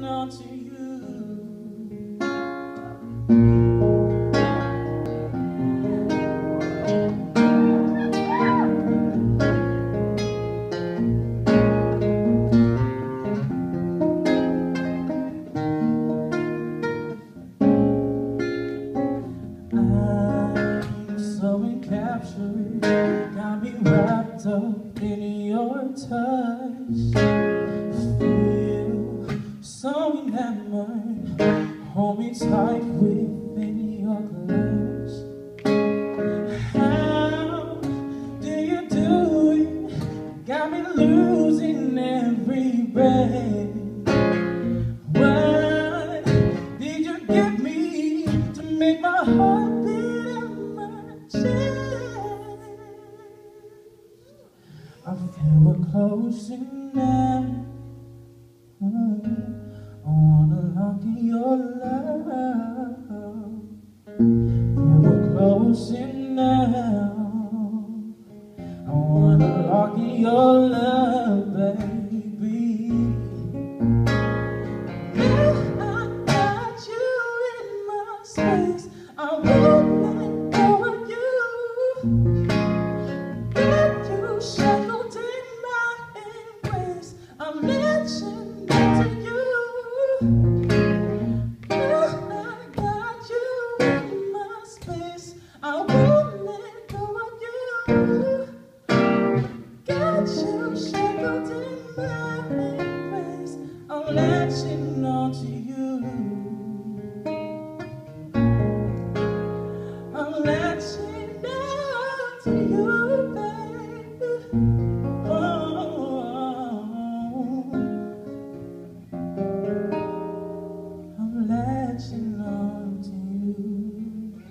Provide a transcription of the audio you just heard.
on to you. I'm so encapsulated, got me wrapped up in your touch. Feel so enamored, hold me tight within your clutch. How do you do it? Got me losing every breath. What did you give me to make my heart beat in my chest? I feel we're closing now. I wanna lock in your love. Feel we're closing now. I wanna lock in your love, baby. I won't let go of you. Got you shackled in my embrace. I'm mentioning to you. I got you in my space. I won't let go of you. Got you shackled in my embrace. I'm latching on to you. I'm latching on to you, baby. Oh, I'm latching on to you.